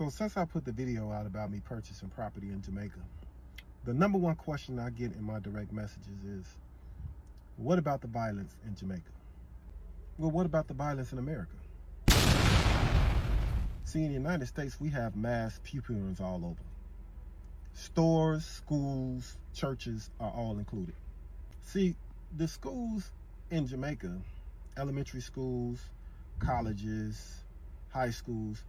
So since I put the video out about me purchasing property in Jamaica, the number one question I get in my direct messages is, what about the violence in Jamaica? Well, what about the violence in America? See, in the United States, we have mass pupillings all over. Stores, schools, churches are all included. See, the schools in Jamaica, elementary schools, colleges, high schools,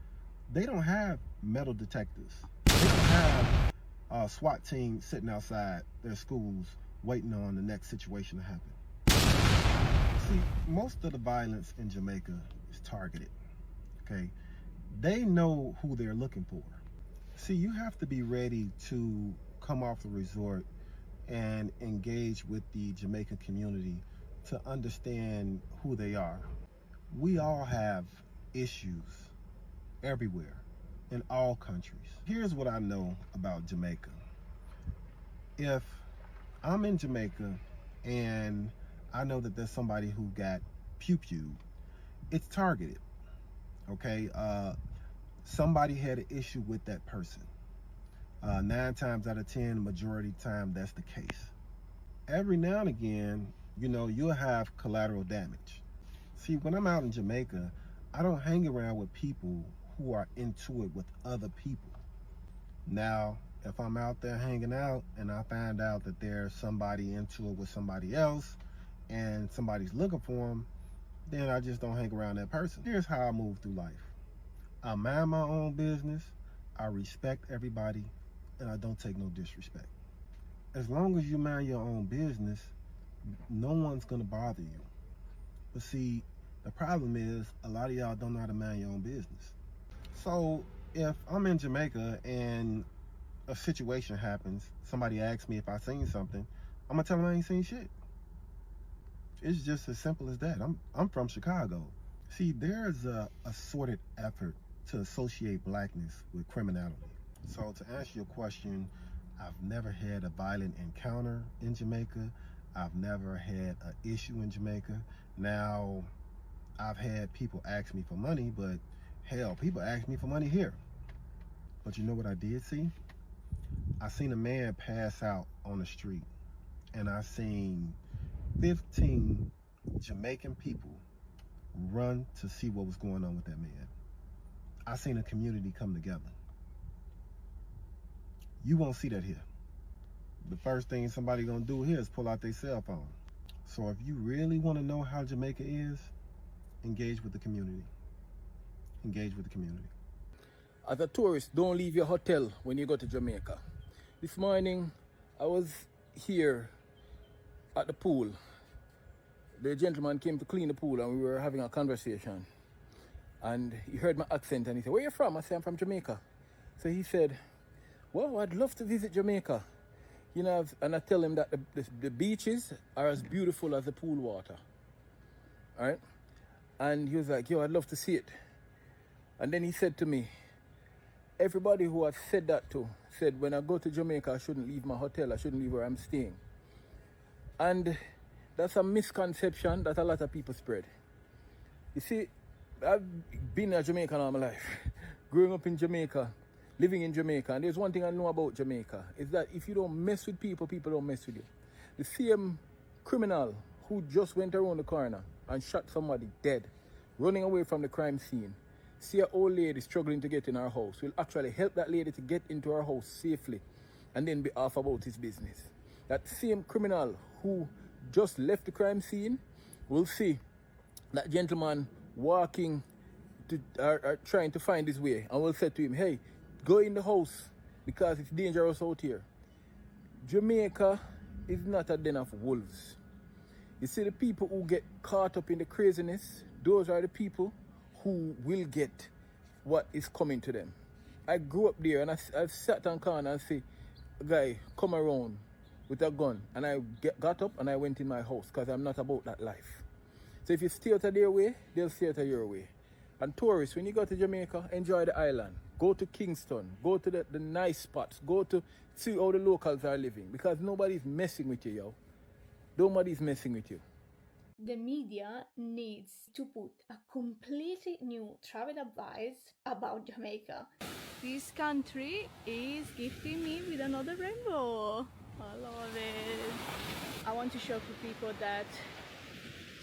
they don't have metal detectors. They don't have a SWAT team sitting outside their schools waiting on the next situation to happen. See, most of the violence in Jamaica is targeted, okay? They know who they're looking for. See, you have to be ready to come off the resort and engage with the Jamaican community to understand who they are. We all have issues everywhere, in all countries. Here's what I know about Jamaica. If I'm in Jamaica and I know that there's somebody who got pew-pewed, it's targeted, okay? Somebody had an issue with that person. 9 times out of 10, majority time, that's the case. Every now and again, you know, you'll have collateral damage. See, when I'm out in Jamaica, I don't hang around with people who are into it with other people. Now, if I'm out there hanging out and I find out that there's somebody into it with somebody else and somebody's looking for them, then I just don't hang around that person. Here's how I move through life. I mind my own business, I respect everybody, and I don't take no disrespect. As long as you mind your own business, no one's gonna bother you. But see, the problem is a lot of y'all don't know how to mind your own business. So if I'm in Jamaica and a situation happens, somebody asks me if I seen something, I'm gonna tell them I ain't seen shit. It's just as simple as that. I'm from Chicago. See, there's a assorted effort to associate blackness with criminality. So to answer your question, I've never had a violent encounter in Jamaica. I've never had an issue in Jamaica. Now, I've had people ask me for money, but hell, people ask me for money here. But you know what I did see? I seen a man pass out on the street, and I seen 15 Jamaican people run to see what was going on with that man. I seen a community come together. You won't see that here. The first thing somebody gonna do here is pull out their cell phone. So if you really wanna know how Jamaica is, engage with the community. Engage with the community. As a tourist, don't leave your hotel when you go to Jamaica. This morning, I was here at the pool. The gentleman came to clean the pool and we were having a conversation. And he heard my accent and he said, "Where are you from?" I said, "I'm from Jamaica." So he said, "Well, I'd love to visit Jamaica." You know, and I tell him that the beaches are as beautiful as the pool water. All right? And he was like, "Yo, I'd love to see it." And then he said to me, everybody who I've said that to said, when I go to Jamaica, I shouldn't leave my hotel. I shouldn't leave where I'm staying. And that's a misconception that a lot of people spread. You see, I've been a Jamaican all my life. Growing up in Jamaica, living in Jamaica. And there's one thing I know about Jamaica, is that if you don't mess with people, people don't mess with you. The same criminal who just went around the corner and shot somebody dead, running away from the crime scene, see an old lady struggling to get in her house, will actually help that lady to get into her house safely and then be off about his business. That same criminal who just left the crime scene will see that gentleman walking or trying to find his way and will say to him, "Hey, go in the house because it's dangerous out here." Jamaica is not a den of wolves. You see, the people who get caught up in the craziness, those are the people who will get what is coming to them. I grew up there and I've sat on corner and say, a guy come around with a gun, and I got up and I went in my house because I'm not about that life. So if you stay out of their way, they'll stay out of your way. And tourists, when you go to Jamaica, enjoy the island. Go to Kingston, go to the nice spots, go to see how the locals are living, because nobody's messing with you, yo. Nobody's messing with you. The media needs to put a completely new travel advice about Jamaica. This country is gifting me with another rainbow. I love it. I want to show to people that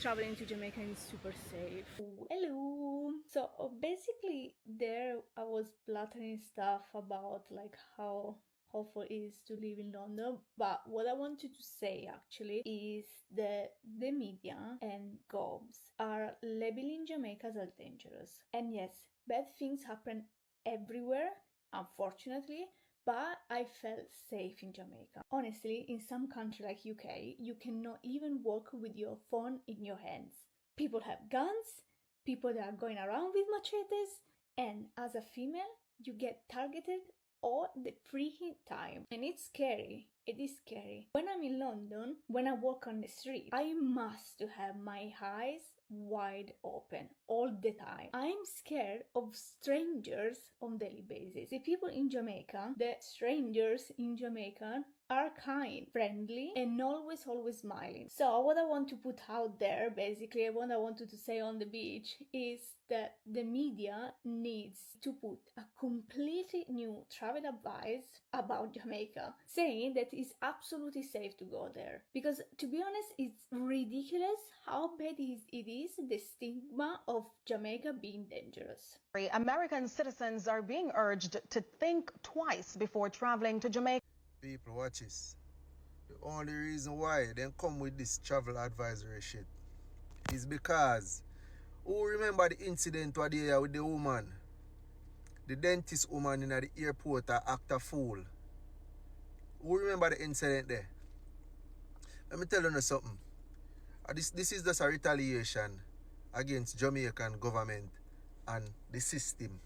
traveling to Jamaica is super safe. Hello. So basically there I was blathering stuff about like how awful it is to live in London, but what I wanted to say actually is that the media and gobs are labeling Jamaica as dangerous. And yes, bad things happen everywhere, unfortunately, but I felt safe in Jamaica. Honestly, in some country like UK, you cannot even walk with your phone in your hands. People have guns, people that are going around with machetes, and as a female, you get targeted all the freaking time. And it's scary. It is scary. When I'm in London, when I walk on the street, I must have my eyes wide open all the time. I'm scared of strangers on daily basis. The people in Jamaica, the strangers in Jamaica are kind, friendly, and always smiling. So what I want to put out there, basically, what I wanted to say on the beach is that the media needs to put a completely new travel advice about Jamaica, saying that it's absolutely safe to go there. Because to be honest, it's ridiculous how bad it is the stigma of Jamaica being dangerous. American citizens are being urged to think twice before traveling to Jamaica. People, watch this. The only reason why they come with this travel advisory shit is because who remember the incident what they had with the woman? The dentist woman in the airport that act a fool. Who remember the incident there? Let me tell you something. This is just a retaliation against Jamaican government and the system.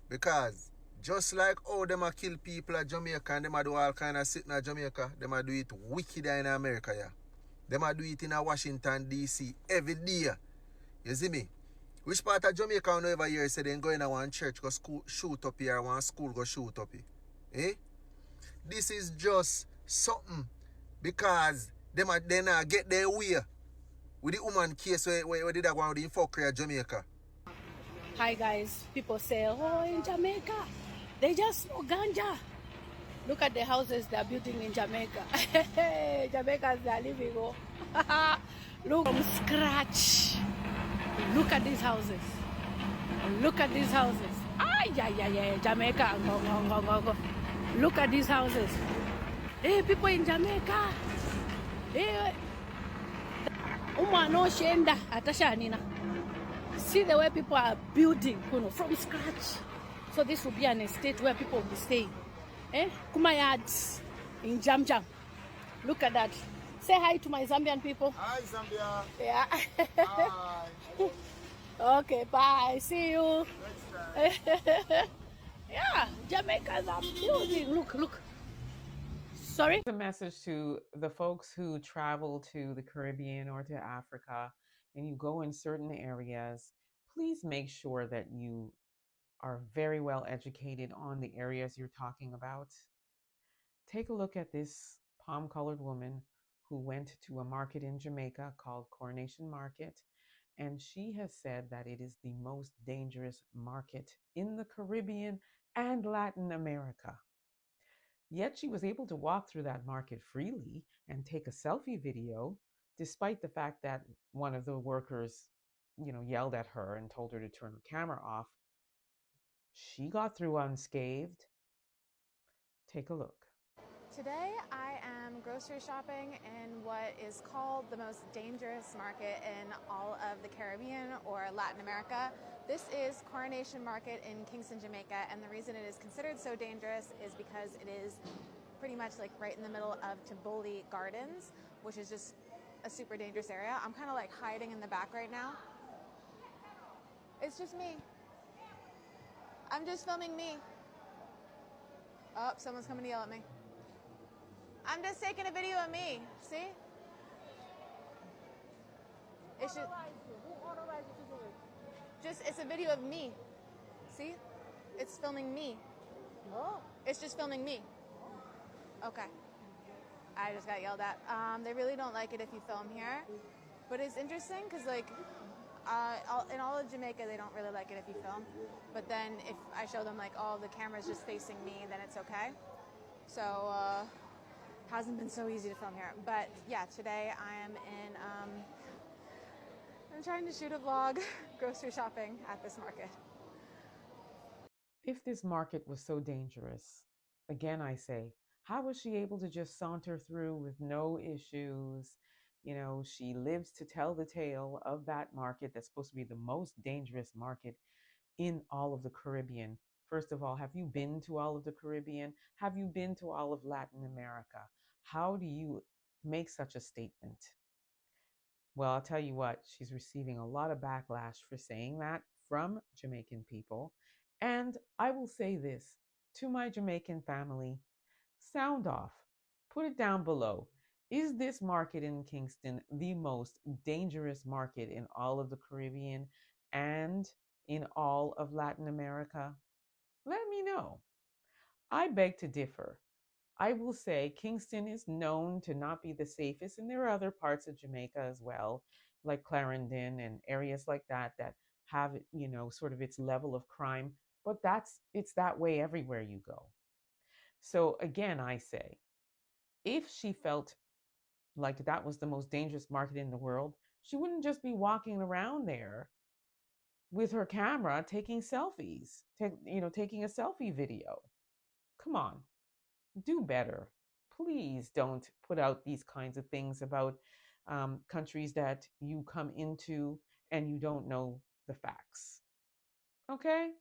Because just like how them a kill people at Jamaica and them a do all kind of shit in Jamaica, them a do it wicked in America, yeah. Them a do it in Washington, D.C. every day. You see me? Which part of Jamaica you know ever hear say they go in a one church go school, shoot up here, one school go shoot up here? Eh? This is just something because they not get their way with the woman case where did that go with the fuckery at Jamaica. Hi guys, people say, oh, in Jamaica, they just smoke ganja. Look at the houses they're building in Jamaica. Jamaicans, they're living, oh. Look from scratch. Look at these houses. Look at these houses. Ah, yeah, Jamaica, go. Look at these houses. Hey, people in Jamaica. Hey, no shenda, atashanina. See the way people are building, from scratch. So this will be an estate where people will be staying. Kumayards in Jam Jam. Look at that. Say hi to my Zambian people. Hi, Zambia. Yeah. Hi. Okay, bye. See you. Next time. Yeah, Jamaicans are building. Look. Sorry? A message to the folks who travel to the Caribbean or to Africa and you go in certain areas, please make sure that you are very well educated on the areas you're talking about. Take a look at this palm-colored woman who went to a market in Jamaica called Coronation Market, and she has said that it is the most dangerous market in the Caribbean and Latin America. Yet she was able to walk through that market freely and take a selfie video, despite the fact that one of the workers, yelled at her and told her to turn the camera off. She got through unscathed. Take a look. Today I am grocery shopping in what is called the most dangerous market in all of the Caribbean or Latin America. This is Coronation Market in Kingston, Jamaica, and the reason it is considered so dangerous is because it is pretty much like right in the middle of Tivoli Gardens, which is just a super dangerous area. I'm kind of like hiding in the back right now. It's just me. I'm just filming me. Oh, someone's coming to yell at me. I'm just taking a video of me, see? It's it's a video of me. See? It's filming me. Oh. It's just filming me. Okay. I just got yelled at. They really don't like it if you film here. But it's interesting because, like, In all of Jamaica, they don't really like it if you film. But then if I show them like, oh, the camera's just facing me, then it's okay. So hasn't been so easy to film here. But yeah, today I am in, I'm trying to shoot a vlog grocery shopping at this market. If this market was so dangerous, again, I say, how was she able to just saunter through with no issues? You know, she lives to tell the tale of that market that's supposed to be the most dangerous market in all of the Caribbean. First of all, have you been to all of the Caribbean? Have you been to all of Latin America? How do you make such a statement? Well, I'll tell you what, she's receiving a lot of backlash for saying that from Jamaican people. And I will say this to my Jamaican family: sound off, put it down below. Is this market in Kingston the most dangerous market in all of the Caribbean and in all of Latin America? Let me know. I beg to differ. I will say Kingston is known to not be the safest, and there are other parts of Jamaica as well, like Clarendon and areas like that that have, you know, sort of its level of crime, but it's that way everywhere you go. So again, I say, if she felt like that was the most dangerous market in the world, she wouldn't just be walking around there with her camera taking selfies, taking a selfie video. Come on, do better. Please don't put out these kinds of things about countries that you come into and you don't know the facts. Okay?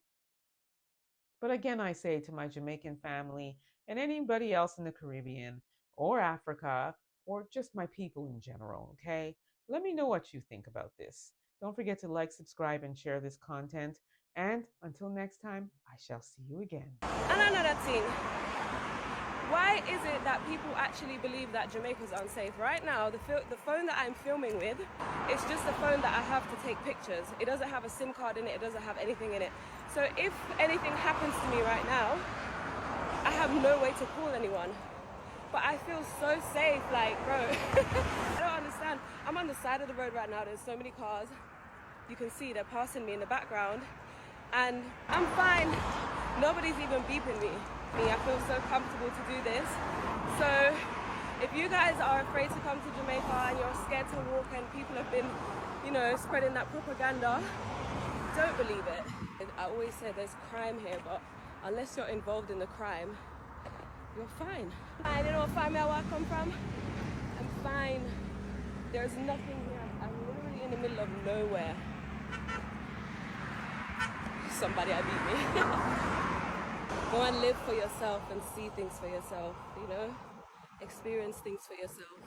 But again, I say to my Jamaican family and anybody else in the Caribbean or Africa or just my people in general, okay? Let me know what you think about this. Don't forget to like, subscribe, and share this content. And until next time, I shall see you again. And another thing, why is it that people actually believe that Jamaica is unsafe? Right now, the phone that I'm filming with, it's just a phone that I have to take pictures. It doesn't have a SIM card in it, it doesn't have anything in it. So if anything happens to me right now, I have no way to call anyone. But I feel so safe, like, bro, I don't understand. I'm on the side of the road right now, there's so many cars. You can see they're passing me in the background. And I'm fine. Nobody's even beeping me. I feel so comfortable to do this. So if you guys are afraid to come to Jamaica and you're scared to walk and people have been, spreading that propaganda, don't believe it. I always say there's crime here, but unless you're involved in the crime, you're fine. I don't know if I come from. I'm fine. There's nothing here. I'm literally in the middle of nowhere. Somebody I beat me. Go and live for yourself and see things for yourself, experience things for yourself.